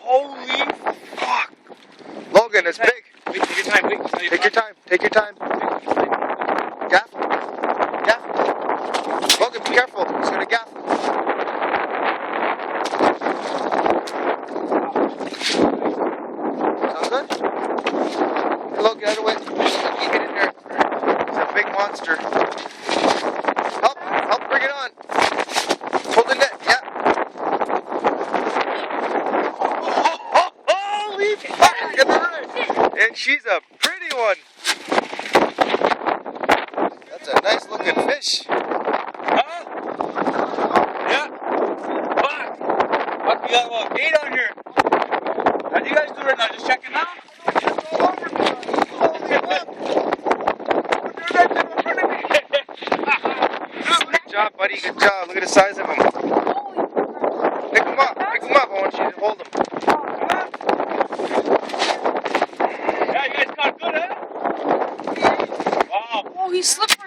Holy fuck. Logan, it's big. Wait, take your time, wait. Take your time. Take your time. Gaff. Gaff. Logan, be careful. He's gonna gaff. Sound good? Logan, out of the way. Keep it in there. It's a big monster. Help bring it on. Hold the net, yeah. Holy fuck, look at that. And she's a pretty one. That's a nice looking fish. Huh? Yeah. Fuck. Fuck, we got about 8 on here. How do you guys do right now? Just checking out? Good job, buddy. Good job. Look at the size of him. Pick him up. Pick him up. I want you to hold him. Yeah, you guys caught good, huh? Wow. Oh, he slipped.